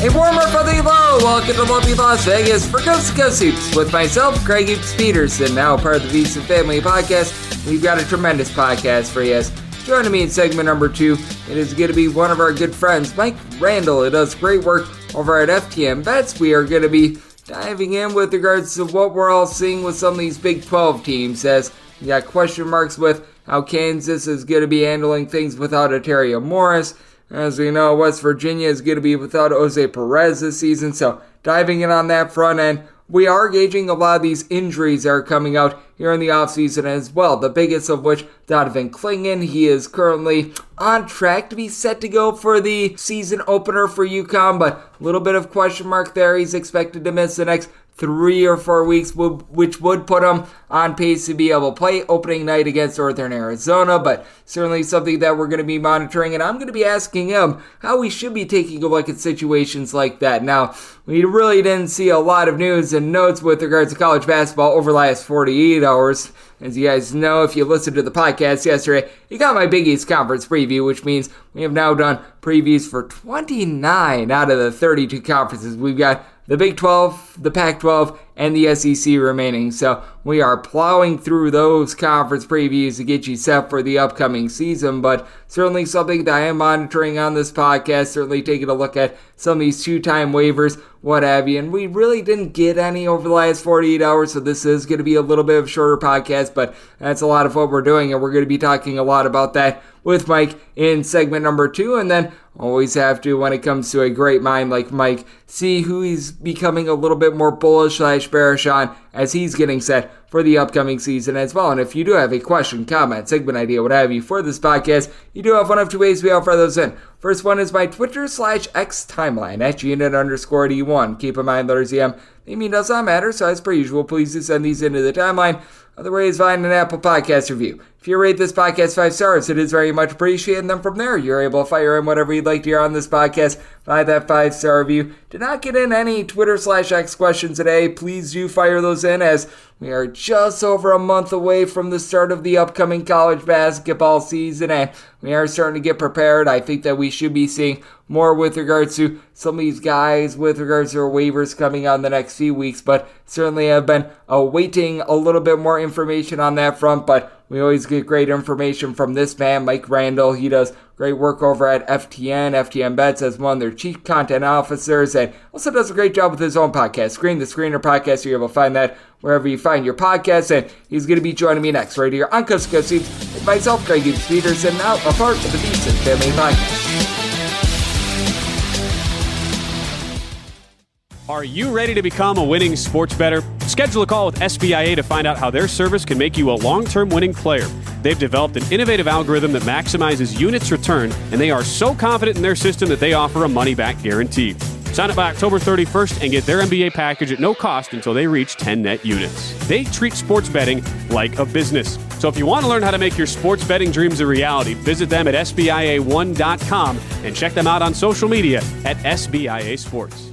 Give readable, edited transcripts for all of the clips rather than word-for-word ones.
A warmer from the low. Welcome to lovely Las Vegas for Coast to Coast Hoops with myself, Greg Hoops Peterson, now part of the VSiN Family Podcast. We've got a tremendous podcast for you. Joining me in segment number 2, it is going to be one of our good friends, Mike Randle. It does great work over at FTN Bets. We are going to be diving in with regards to what we're all seeing with some of these Big 12 teams, as we got question marks with how Kansas is going to be handling things without Arterio Morris. As we know, West Virginia is going to be without Jose Perez this season, so diving in on that front end, we are gauging a lot of these injuries that are coming out here in the offseason as well. The biggest of which, Donovan Clingan. He is currently on track to be set to go for the season opener for UConn, but a little bit of question mark there. He's expected to miss the next 3 or 4 weeks, which would put him on pace to be able to play opening night against Northern Arizona, but certainly something that we're going to be monitoring, and I'm going to be asking him how we should be taking a look at situations like that. Now, we really didn't see a lot of news and notes with regards to college basketball over the last 48 hours. As you guys know, if you listened to the podcast yesterday, you got my Big East Conference preview, which means we have now done previews for 29 out of the 32 conferences. We've got the Big 12, the Pac-12, and the SEC remaining. So we are plowing through those conference previews to get you set for the upcoming season, but certainly something that I am monitoring on this podcast, certainly taking a look at some of these two-time waivers, what have you, and we really didn't get any over the last 48 hours, so this is going to be a little bit of a shorter podcast, but that's a lot of what we're doing, and we're going to be talking a lot about that with Mike in segment number 2, and then always have to, when it comes to a great mind like Mike, see who he's becoming a little bit more bullish / bearish on as he's getting set for the upcoming season as well. And if you do have a question, comment, segment idea, what have you for this podcast, you do have one of two ways we offer those in. First one is my Twitter / X timeline at @unit_D1. Keep in mind, letters EM, the mean does not matter, so as per usual, please do send these into the timeline. Other ways, find an Apple Podcast review. If you rate this podcast 5 stars, it is very much appreciated. And then from there, you're able to fire in whatever you'd like to hear on this podcast by that 5-star review. Did not get in any Twitter / X questions today. Please do fire those in, as we are just over a month away from the start of the upcoming college basketball season, and we are starting to get prepared. I think that we should be seeing more with regards to some of these guys, with regards to their waivers coming on the next few weeks, but certainly have been awaiting a little bit more information on that front, but we always get great information from this man, Mike Randle. He does great work over at FTN Bets as one of their chief content officers, and also does a great job with his own podcast, Screen the Screener podcast. You're able to find that wherever you find your podcasts, and he's going to be joining me next right here on Coast to Coast Hoops with myself, Greg Hoops Peterson, now a part of the VSiN Family Podcast. Are you ready to become a winning sports bettor? Schedule a call with SBIA to find out how their service can make you a long-term winning player. They've developed an innovative algorithm that maximizes units return, and they are so confident in their system that they offer a money-back guarantee. Sign up by October 31st and get their MBA package at no cost until they reach 10 net units. They treat sports betting like a business. So if you want to learn how to make your sports betting dreams a reality, visit them at SBIA1.com and check them out on social media at SBIA Sports.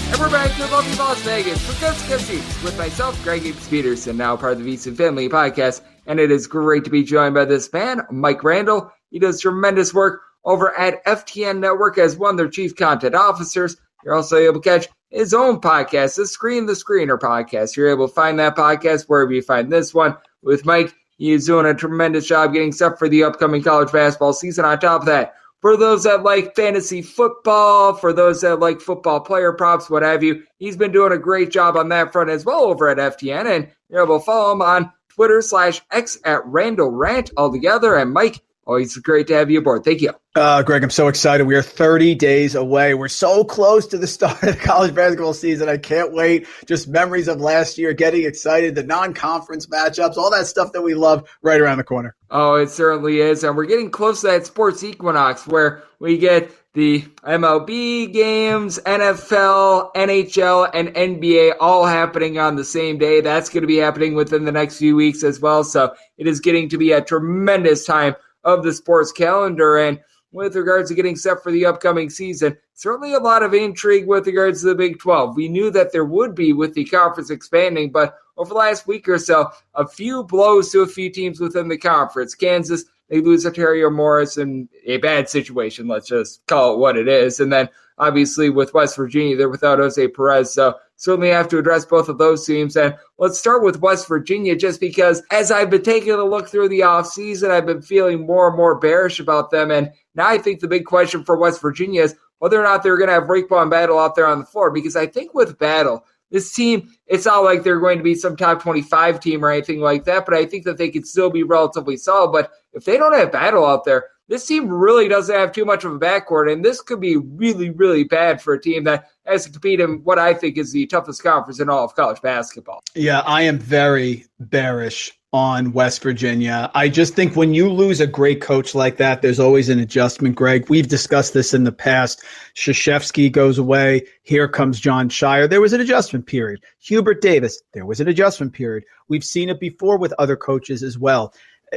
And we're back to lovely Las Vegas for Coast to Coast Hoops with myself, Greg Hoops Peterson, now part of the VSiN Family Podcast. And it is great to be joined by this man, Mike Randle. He does tremendous work over at FTN Network as one of their chief content officers. You're also able to catch his own podcast, the Screen the Screener podcast. You're able to find that podcast wherever you find this one with Mike. He is doing a tremendous job getting set for the upcoming college basketball season. On top of that, for those that like fantasy football, for those that like football player props, what have you, he's been doing a great job on that front as well over at FTN. And you're able to follow him on Twitter / X at Randle Rant altogether. And Mike, always great to have you aboard. Thank you. Greg, I'm so excited. We are 30 days away. We're so close to the start of the college basketball season. I can't wait. Just memories of last year, getting excited, the non-conference matchups, all that stuff that we love right around the corner. Oh, it certainly is. And we're getting close to that sports equinox where we get the MLB games, NFL, NHL, and NBA all happening on the same day. That's going to be happening within the next few weeks as well. So it is getting to be a tremendous time of the sports calendar. And with regards to getting set for the upcoming season, certainly a lot of intrigue with regards to the Big 12. We knew that there would be with the conference expanding, but over the last week or so, a few blows to a few teams within the conference. Kansas they lose Arterio Morris in a bad situation. Let's just call it what it is. And then obviously with West Virginia, they're without Jose Perez. So certainly have to address both of those teams. And let's start with West Virginia, just because as I've been taking a look through the offseason, I've been feeling more and more bearish about them. And now I think the big question for West Virginia is whether or not they're going to have Raekwon Battle out there on the floor. Because I think with Battle, this team, it's not like they're going to be some top 25 team or anything like that, but I think that they could still be relatively solid. But if they don't have Battle out there, this team really doesn't have too much of a backcourt, and this could be really, really bad for a team that has to compete in what I think is the toughest conference in all of college basketball. Yeah, I am very bearish on West Virginia. I just think when you lose a great coach like that, there's always an adjustment, Greg. We've discussed this in the past. Krzyzewski goes away. Here comes John Shire. There was an adjustment period. Hubert Davis, there was an adjustment period. We've seen it before with other coaches as well.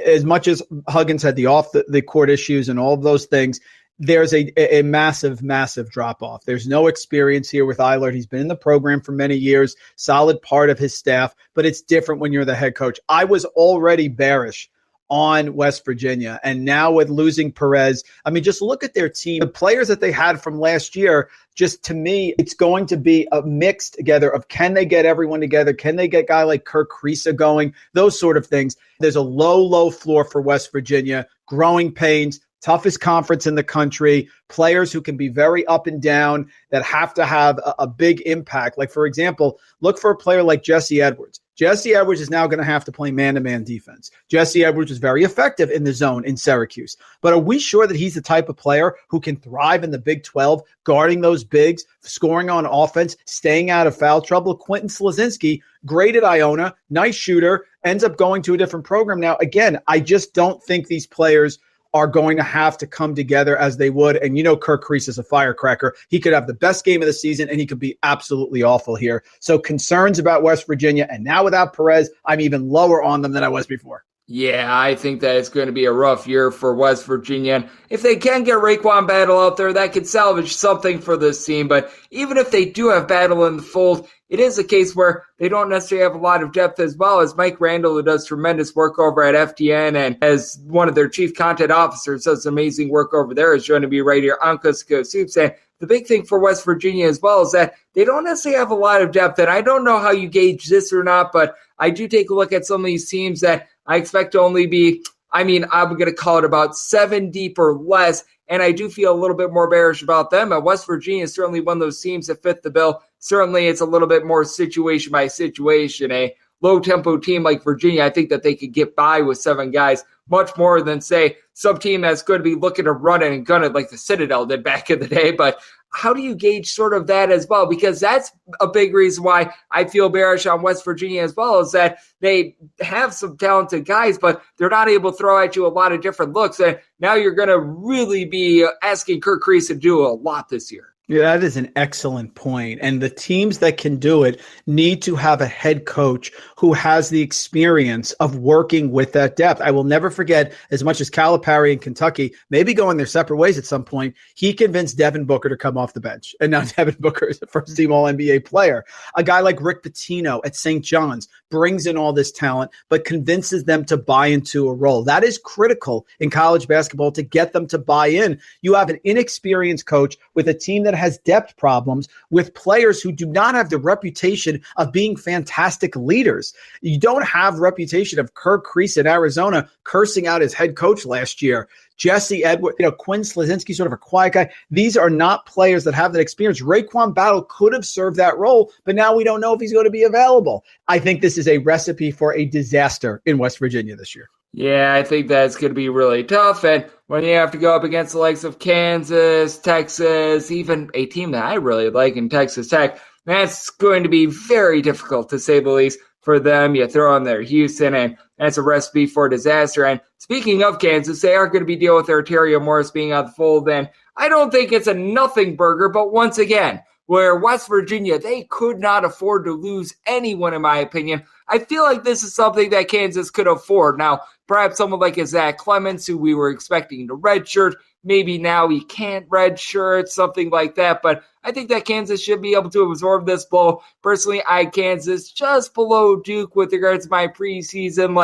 As much as Huggins had the off-the-court issues and all of those things, there's a massive, massive drop-off. There's no experience here with Eilert. He's been in the program for many years, solid part of his staff, but it's different when you're the head coach. I was already bearish on West Virginia, and now with losing Perez, I mean, just look at their team. The players that they had from last year, just to me, it's going to be a mix together of can they get everyone together? Can they get a guy like Kirk Kriisa going? Those sort of things. There's a low floor for West Virginia, growing pains, toughest conference in the country, players who can be very up and down that have to have a big impact. Like, for example, look for a player like Jesse Edwards. Jesse Edwards is now going to have to play man-to-man defense. Jesse Edwards was very effective in the zone in Syracuse. But are we sure that he's the type of player who can thrive in the Big 12, guarding those bigs, scoring on offense, staying out of foul trouble? Quentin Slazinski, great at Iona, nice shooter, ends up going to a different program. Now, again, I just don't think these players are going to have to come together as they would. And you know Kirk Kriisa is a firecracker. He could have the best game of the season, and he could be absolutely awful here. So concerns about West Virginia. And now without Perez, I'm even lower on them than I was before. Yeah, I think that it's going to be a rough year for West Virginia. And if they can get Raekwon Battle out there, that could salvage something for this team. But even if they do have Battle in the fold, it is a case where they don't necessarily have a lot of depth, as well as Mike Randle, who does tremendous work over at FTN and as one of their chief content officers does amazing work over there, is going to be right here on Coast to Coast Hoops. And the big thing for West Virginia as well is that they don't necessarily have a lot of depth. And I don't know how you gauge this or not, but I do take a look at some of these teams that I expect to only be, I'm going to call it about 7 deep or less. And I do feel a little bit more bearish about them. And West Virginia is certainly one of those teams that fit the bill. Certainly it's a little bit more situation by situation. A low-tempo team like Virginia, I think that they could get by with 7 guys much more than, say, some team that's going to be looking to run it and gun it like the Citadel did back in the day. But how do you gauge sort of that as well? Because that's a big reason why I feel bearish on West Virginia as well, is that they have some talented guys, but they're not able to throw at you a lot of different looks. And now you're going to really be asking Kirk Kriisa to do a lot this year. Yeah, that is an excellent point. And the teams that can do it need to have a head coach who has the experience of working with that depth. I will never forget, as much as Calipari in Kentucky, maybe going their separate ways at some point, he convinced Devin Booker to come off the bench. And now Devin Booker is a first-team All-NBA player. A guy like Rick Pitino at St. John's brings in all this talent, but convinces them to buy into a role. That is critical in college basketball to get them to buy in. You have an inexperienced coach with a team that has depth problems, with players who do not have the reputation of being fantastic leaders. You don't have the reputation of Kirk Kriisa in Arizona cursing out his head coach last year. Jesse Edwards, Quinn Slazinski, sort of a quiet guy. These are not players that have that experience. Raekwon Battle could have served that role, but now we don't know if he's going to be available. I think this is a recipe for a disaster in West Virginia this year. Yeah, I think that's going to be really tough. And when you have to go up against the likes of Kansas, Texas, even a team that I really like in Texas Tech, that's going to be very difficult, to say the least, for them. You throw in there Houston, and that's a recipe for disaster. And speaking of Kansas, they are going to be dealing with Arterio Morris being out the fold. And I don't think it's a nothing burger, but once again, where West Virginia, they could not afford to lose anyone, in my opinion. I feel like this is something that Kansas could afford. Now, perhaps someone like a Zach Clemens, who we were expecting to redshirt, maybe now he can't redshirt, something like that. But I think that Kansas should be able to absorb this blow. Personally, I had Kansas just below Duke with regards to my preseason,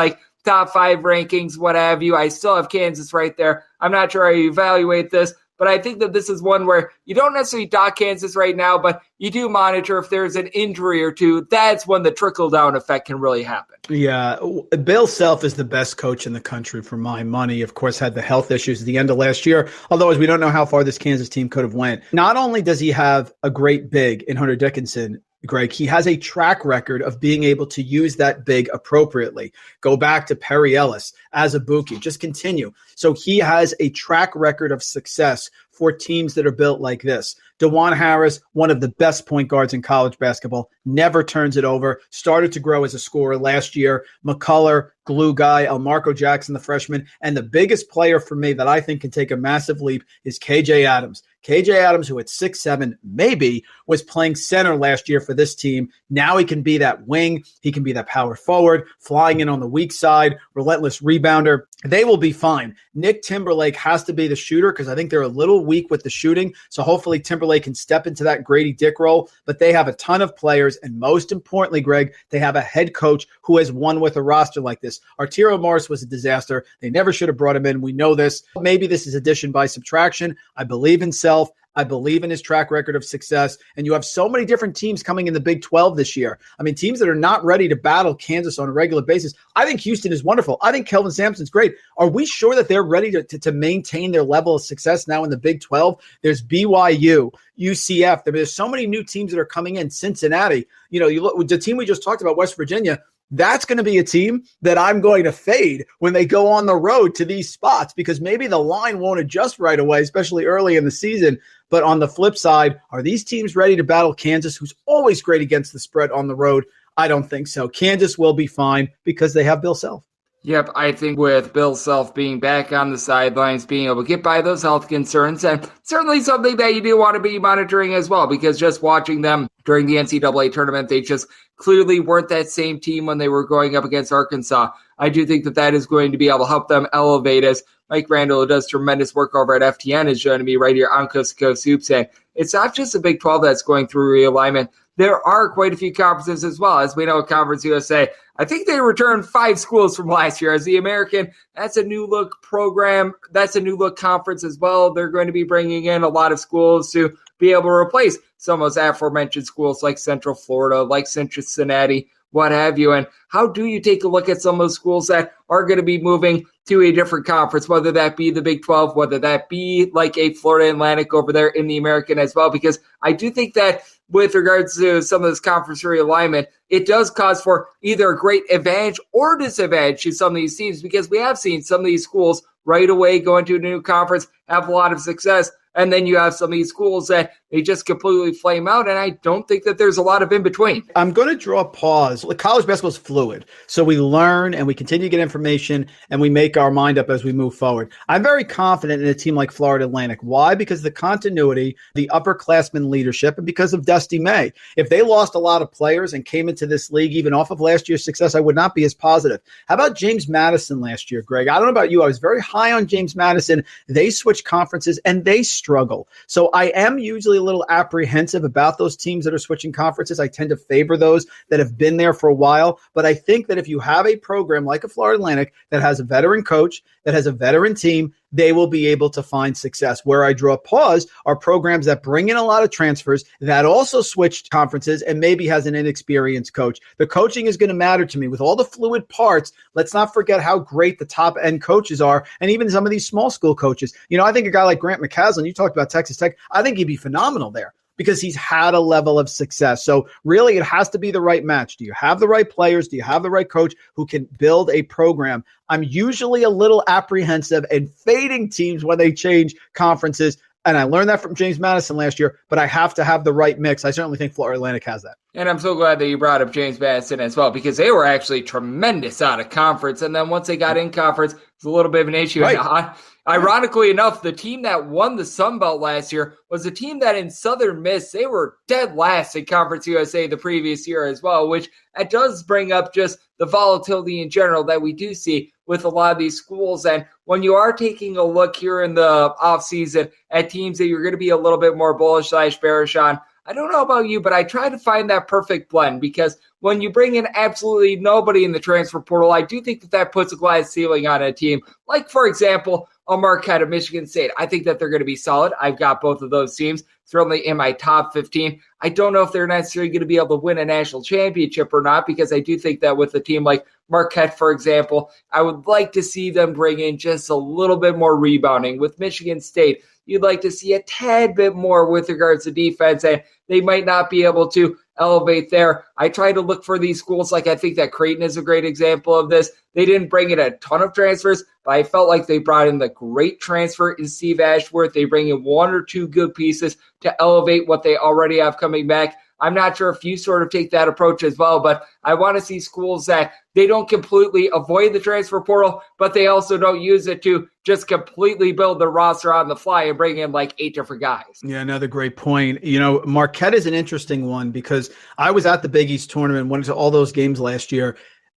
top 5 rankings, what have you. I still have Kansas right there. I'm not sure how you evaluate this, but I think that this is one where you don't necessarily dock Kansas right now, but you do monitor if there's an injury or two. That's when the trickle-down effect can really happen. Yeah, Bill Self is the best coach in the country for my money. Of course, had the health issues at the end of last year, although as we don't know how far this Kansas team could have went. Not only does he have a great big in Hunter Dickinson, Greg, he has a track record of being able to use that big appropriately. Go back to Perry Ellis, Azubuike, just continue. So he has a track record of success for teams that are built like this. DeJuan Harris, one of the best point guards in college basketball, never turns it over, started to grow as a scorer last year. McCullough, glue guy, Elmarco Jackson, the freshman, and the biggest player for me that I think can take a massive leap is KJ Adams. KJ Adams, who at 6'7", maybe, was playing center last year for this team. Now he can be that wing. He can be that power forward, flying in on the weak side, relentless rebounder. They will be fine. Nick Timberlake has to be the shooter because I think they're a little weak with the shooting. So hopefully Timberlake can step into that Grady Dick role. But they have a ton of players. And most importantly, Greg, they have a head coach who has won with a roster like this. Arterio Morris was a disaster. They never should have brought him in. We know this. Maybe this is addition by subtraction. I believe in Self. I believe in his track record of success. And you have so many different teams coming in the Big 12 this year. I mean, teams that are not ready to battle Kansas on a regular basis. I think Houston is wonderful. I think Kelvin Sampson's great. Are we sure that they're ready to maintain their level of success now in the Big 12? There's BYU, UCF. There's so many new teams that are coming in. Cincinnati. You know, you look, the team we just talked about, West Virginia, that's going to be a team that I'm going to fade when they go on the road to these spots because maybe the line won't adjust right away, especially early in the season. But on the flip side, are these teams ready to battle Kansas, who's always great against the spread on the road? I don't think so. Kansas will be fine because they have Bill Self. Yep, I think with Bill Self being back on the sidelines, being able to get by those health concerns, and certainly something that you do want to be monitoring as well, because just watching them during the NCAA tournament, they just clearly weren't that same team when they were going up against Arkansas. I do think that that is going to be able to help them elevate, as Mike Randle, who does tremendous work over at FTN, is joining me right here on Coast to Coast Hoops. And it's not just the Big 12 that's going through realignment. There are quite a few conferences as well. As we know, Conference USA, I think they returned 5 schools from last year. As the American, that's a new look program. That's a new look conference as well. They're going to be bringing in a lot of schools to be able to replace some of those aforementioned schools like Central Florida, like Cincinnati, what have you. And how do you take a look at some of those schools that are going to be moving to a different conference, whether that be the Big 12, whether that be like a Florida Atlantic over there in the American as well? Because I do think that with regards to some of this conference realignment, it does cause for either a great advantage or disadvantage to some of these teams, because we have seen some of these schools right away go into a new conference, have a lot of success, and then you have some of these schools that they just completely flame out, and I don't think that there's a lot of in between. I'm going to draw a pause. College basketball is fluid, so we learn and we continue to get information and we make our mind up as we move forward. I'm very confident in a team like Florida Atlantic. Why? Because the continuity, the upperclassmen leadership, and because of Dusty May. If they lost a lot of players and came into this league even off of last year's success, I would not be as positive. How about James Madison last year, Greg? I don't know about you. I was very high on James Madison. They switched conferences and they struggle. So I am usually a little apprehensive about those teams that are switching conferences. I tend to favor those that have been there for a while. But I think that if you have a program like a Florida Atlantic that has a veteran coach, that has a veteran team, they will be able to find success. Where I draw a pause are programs that bring in a lot of transfers that also switched conferences and maybe has an inexperienced coach. The coaching is going to matter to me. With all the fluid parts, let's not forget how great the top-end coaches are, and even some of these small school coaches. You know, I think a guy like Grant McCaslin, you talked about Texas Tech, I think he'd be phenomenal there, because he's had a level of success. So really, it has to be the right match. Do you have the right players? Do you have the right coach who can build a program? I'm usually a little apprehensive and fading teams when they change conferences. And I learned that from James Madison last year, but I have to have the right mix. I certainly think Florida Atlantic has that. And I'm so glad that you brought up James Madison as well, because they were actually tremendous out of conference. And then once they got in conference, it's a little bit of an issue. Right. Ironically enough, the team that won the Sun Belt last year was a team that in Southern Miss, they were dead last in Conference USA the previous year as well, which it does bring up just the volatility in general that we do see with a lot of these schools. And when you are taking a look here in the offseason at teams that you're going to be a little bit more bullish / bearish on, I don't know about you, but I try to find that perfect blend because when you bring in absolutely nobody in the transfer portal, I do think that puts a glass ceiling on a team. Like, for example, a Marquette of Michigan State. I think that they're going to be solid. I've got both of those teams certainly in my top 15. I don't know if they're necessarily going to be able to win a national championship or not, because I do think that with a team like Marquette, for example, I would like to see them bring in just a little bit more rebounding. With Michigan State, you'd like to see a tad bit more with regards to defense, and they might not be able to elevate there. I try to look for these schools. Like, I think that Creighton is a great example of this. They didn't bring in a ton of transfers, but I felt like they brought in the great transfer in Steve Ashworth. They bring in one or two good pieces to elevate what they already have coming back. I'm not sure if you sort of take that approach as well, but I want to see schools that they don't completely avoid the transfer portal, but they also don't use it to just completely build the roster on the fly and bring in like 8 different guys. Yeah, another great point. You know, Marquette is an interesting one because I was at the Big East tournament, went to all those games last year.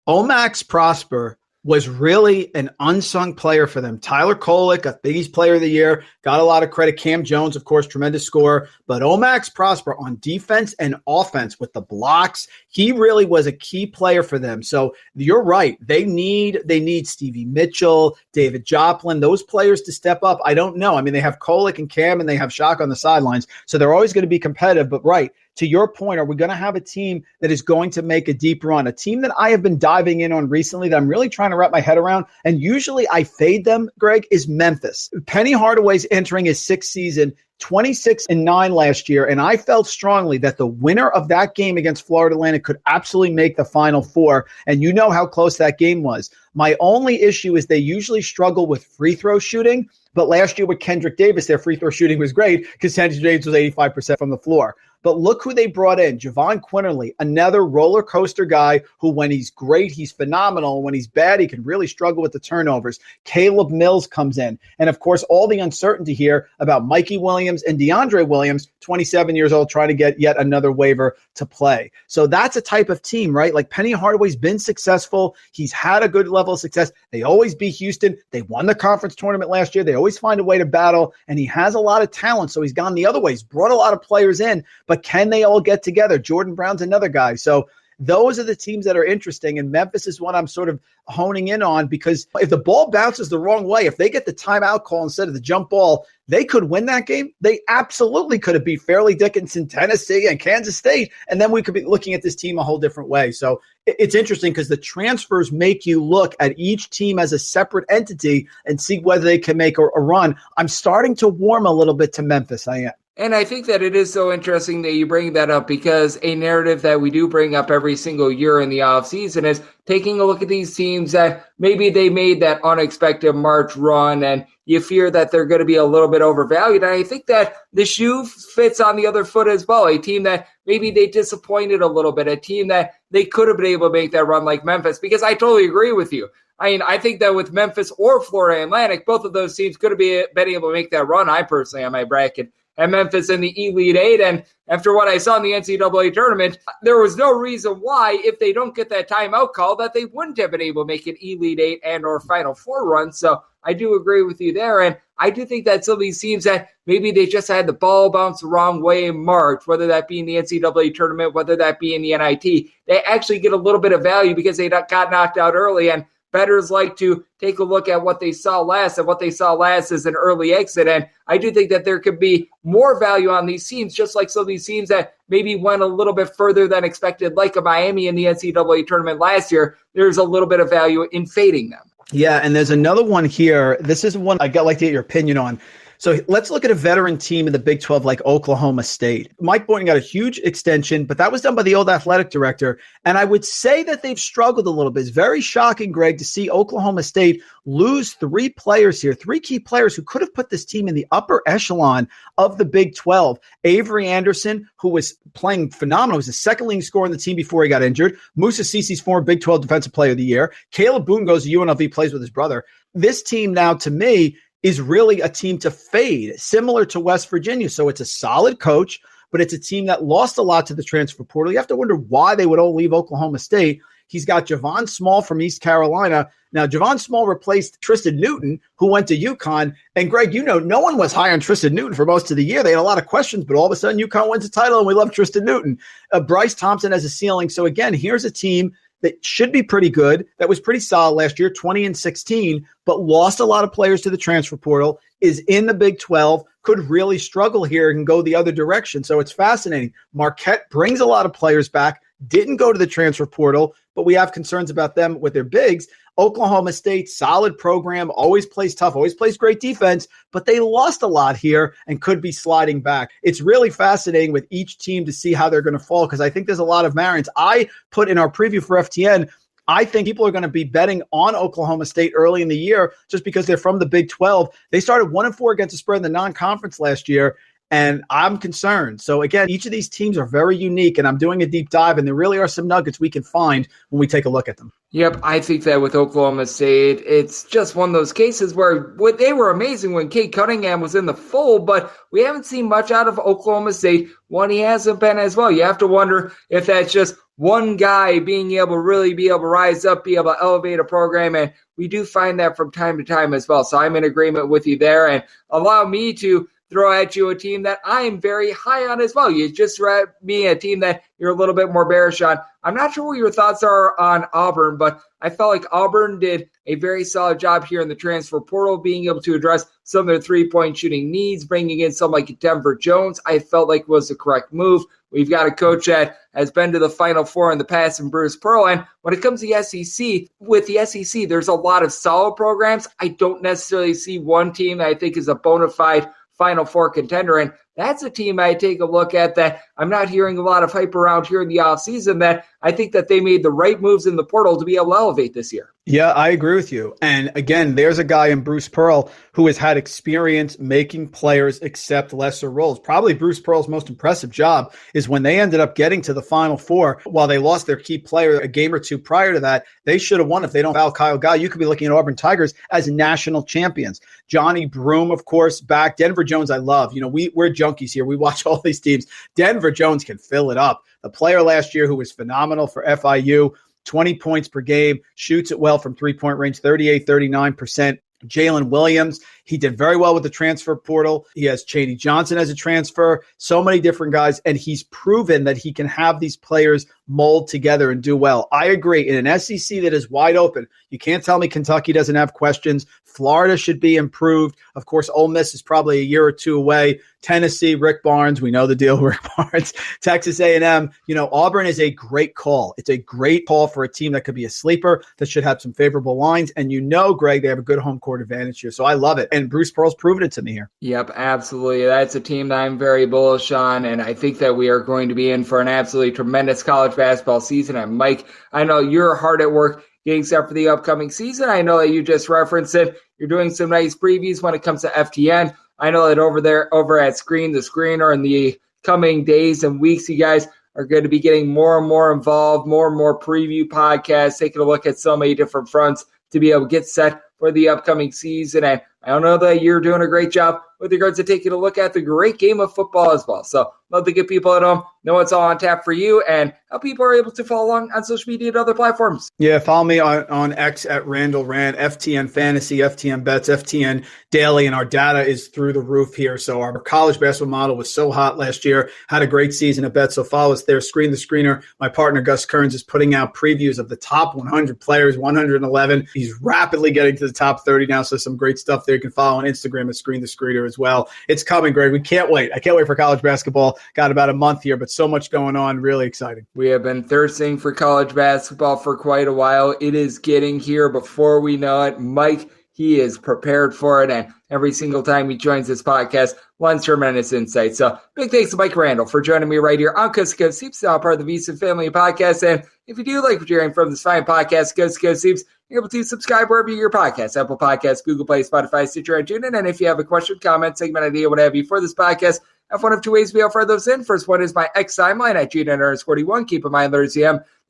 Omax Prosper was really an unsung player for them. Tyler Kolek, a Big East Player of the Year, got a lot of credit. Cam Jones, of course, tremendous scorer. But Omax Prosper on defense and offense with the blocks, he really was a key player for them. So you're right. They need Stevie Mitchell, David Joplin, those players to step up. I don't know. I mean, they have Kolek and Cam, and they have Shock on the sidelines. So they're always going to be competitive. But right, to your point, are we going to have a team that is going to make a deep run? A team that I have been diving in on recently that I'm really trying to wrap my head around, and usually I fade them, Greg, is Memphis. Penny Hardaway's entering his 6th season, 26-9 last year, and I felt strongly that the winner of that game against Florida Atlantic could absolutely make the Final Four, and you know how close that game was. My only issue is they usually struggle with free throw shooting, but last year with Kendrick Davis, their free throw shooting was great because Kendrick Davis was 85% from the floor. But look who they brought in, Javon Quinterly, another roller coaster guy who, when he's great, he's phenomenal. When he's bad, he can really struggle with the turnovers. Caleb Mills comes in. And, of course, all the uncertainty here about Mikey Williams and DeAndre Williams, 27 years old, trying to get yet another waiver to play. So that's a type of team, right? Like Penny Hardaway's been successful. He's had a good level of success. They always beat Houston. They won the conference tournament last year. They always find a way to battle, and he has a lot of talent. So he's gone the other way. He's brought a lot of players in, but can they all get together? Jordan Brown's another guy. So those are the teams that are interesting, and Memphis is one I'm sort of honing in on because if the ball bounces the wrong way, if they get the timeout call instead of the jump ball, they could win that game. They absolutely could have beat Fairleigh Dickinson, Tennessee, and Kansas State, and then we could be looking at this team a whole different way. So it's interesting because the transfers make you look at each team as a separate entity and see whether they can make a run. I'm starting to warm a little bit to Memphis. I am. And I think that it is so interesting that you bring that up because a narrative that we do bring up every single year in the offseason is taking a look at these teams that maybe they made that unexpected March run and you fear that they're going to be a little bit overvalued. And I think that the shoe fits on the other foot as well. A team that maybe they disappointed a little bit, a team that they could have been able to make that run like Memphis, because I totally agree with you. I mean, I think that with Memphis or Florida Atlantic, both of those teams could have been able to make that run. I personally on my bracket and Memphis in the Elite Eight. And after what I saw in the NCAA tournament, there was no reason why, if they don't get that timeout call, that they wouldn't have been able to make an Elite Eight and or Final Four run. So I do agree with you there. And I do think that some of these teams that maybe they just had the ball bounce the wrong way in March, whether that be in the NCAA tournament, whether that be in the NIT, they actually get a little bit of value because they got knocked out early. And bettors like to take a look at what they saw last, and what they saw last is an early exit. And I do think that there could be more value on these teams, just like some of these teams that maybe went a little bit further than expected, like a Miami in the NCAA tournament last year. There's a little bit of value in fading them. Yeah, and there's another one here. This is one I'd like to get your opinion on. So let's look at a veteran team in the Big 12 like Oklahoma State. Mike Boynton got a huge extension, but that was done by the old athletic director. And I would say that they've struggled a little bit. It's very shocking, Greg, to see Oklahoma State lose 3 players here, 3 key players who could have put this team in the upper echelon of the Big 12. Avery Anderson, who was playing phenomenal, was the second leading scorer on the team before he got injured. Musa Cece's former Big 12 Defensive Player of the Year. Caleb Boone goes to UNLV, plays with his brother. This team now, to me, is really a team to fade, similar to West Virginia. So it's a solid coach, but it's a team that lost a lot to the transfer portal. You have to wonder why they would all leave Oklahoma State. He's got Javon Small from East Carolina. Now, Javon Small replaced Tristan Newton, who went to UConn. And Greg, no one was high on Tristan Newton for most of the year. They had a lot of questions, but all of a sudden UConn wins the title, and we love Tristan Newton. Bryce Thompson has a ceiling. So again, here's a team that should be pretty good, that was pretty solid last year, 20-16, but lost a lot of players to the transfer portal, is in the Big 12, could really struggle here and go the other direction. So it's fascinating. Marquette brings a lot of players back, didn't go to the transfer portal, but we have concerns about them with their bigs. Oklahoma State, solid program, always plays tough, always plays great defense, but they lost a lot here and could be sliding back. It's really fascinating with each team to see how they're going to fall because I think there's a lot of variance. I put in our preview for FTN, I think people are going to be betting on Oklahoma State early in the year just because they're from the Big 12. They started 1-4 against the spread in the non-conference last year, and I'm concerned. So again, each of these teams are very unique, and I'm doing a deep dive, and there really are some nuggets we can find when we take a look at them. Yep, I think that with Oklahoma State, it's just one of those cases where they were amazing when Cade Cunningham was in the fold, but we haven't seen much out of Oklahoma State when he hasn't been as well. You have to wonder if that's just one guy being able to really be able to rise up, be able to elevate a program, and we do find that from time to time as well. So I'm in agreement with you there, and allow me to throw at you a team that I am very high on as well. You just read me a team that you're a little bit more bearish on. I'm not sure what your thoughts are on Auburn, but I felt like Auburn did a very solid job here in the transfer portal, being able to address some of their three-point shooting needs, bringing in someone like Denver Jones. I felt like was the correct move. We've got a coach that has been to the Final Four in the past in Bruce Pearl. And when it comes to the SEC, with the SEC, there's a lot of solid programs. I don't necessarily see one team that I think is a bona fide Final Four contender. And that's a team I take a look at that I'm not hearing a lot of hype around here in the offseason, that I think that they made the right moves in the portal to be able to elevate this year. Yeah, I agree with you. And again, there's a guy in Bruce Pearl who has had experience making players accept lesser roles. Probably Bruce Pearl's most impressive job is when they ended up getting to the Final Four. While they lost their key player a game or two prior to that, they should have won. If they don't foul Kyle Guy, you could be looking at Auburn Tigers as national champions. Johnny Broome, of course, back. Denver Jones, I love. We're junkies here. We watch all these teams. Denver Jones can fill it up. The player last year who was phenomenal for FIU, 20 points per game, shoots it well from three-point range, 38, 39%. Jalen Williams, he did very well with the transfer portal. He has Chaney Johnson as a transfer, so many different guys, and he's proven that he can have these players mold together and do well. I agree. In an SEC that is wide open, you can't tell me Kentucky doesn't have questions. Florida should be improved. Of course, Ole Miss is probably a year or two away. Tennessee, Rick Barnes, we know the deal with Rick Barnes. Texas A&M, Auburn is a great call. It's a great call for a team that could be a sleeper, that should have some favorable lines. And Greg, they have a good home court advantage here. So I love it. And Bruce Pearl's proven it to me here. Yep, absolutely. That's a team that I'm very bullish on, and I think that we are going to be in for an absolutely tremendous college basketball season. And Mike, I know you're hard at work getting set for the upcoming season. I know that you just referenced it. You're doing some nice previews when it comes to FTN. I know that over at Screen the Screener in the coming days and weeks, you guys are going to be getting more and more involved, more and more preview podcasts, taking a look at so many different fronts to be able to get set for the upcoming season. And I don't know that you're doing a great job with regards to taking a look at the great game of football as well. So love to get people at home know what's all on tap for you and how people are able to follow along on social media and other platforms. Yeah, follow me on X at Randle Rand, FTN Fantasy, FTN Bets, FTN Daily, and our data is through the roof here. So our college basketball model was so hot last year, had a great season at Bet, so follow us there. Screen the Screener, my partner Gus Kearns is putting out previews of the top 100 players, 111. He's rapidly getting to the top 30 now, so some great stuff there. You can follow on Instagram at Screen the Screener as well. It's coming, Greg. We can't wait. I can't wait for college basketball. Got about a month here, but so much going on. Really exciting. We have been thirsting for college basketball for quite a while. It is getting here before we know it. Mike, he is prepared for it, and every single time he joins this podcast, lends tremendous insight. So big thanks to Mike Randle for joining me right here on Coast to Coast Hoops, now part of the VSiN Family Podcast. And if you do like what you're hearing from this fine podcast, Coast to Coast Hoops, you're able to subscribe wherever you get your podcasts, Apple Podcasts, Google Play, Spotify, Stitcher, and TuneIn. And if you have a question, comment, segment idea, what have you for this podcast, I have one of two ways to be able to throw those in. First one is my X timeline at Gina_41. Keep in mind, there's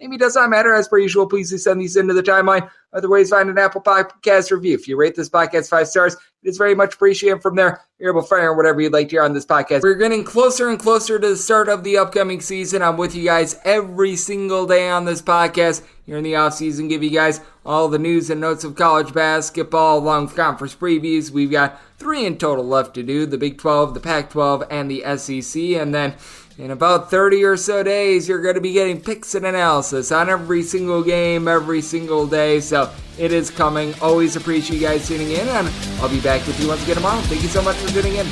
Maybe it does not matter. As per usual, please do send these into the timeline. Other ways, find an Apple Podcast review. If you rate this podcast 5 stars, it is very much appreciated. From there, you're able to fire whatever you'd like to hear on this podcast. We're getting closer and closer to the start of the upcoming season. I'm with you guys every single day on this podcast here in the offseason. Give you guys all the news and notes of college basketball along with conference previews. We've got 3 in total left to do, the Big 12, the Pac-12, and the SEC. And then in about 30 or so days, you're going to be getting picks and analysis on every single game, every single day. So it is coming. Always appreciate you guys tuning in, and I'll be back with you once again tomorrow. Thank you so much for tuning in.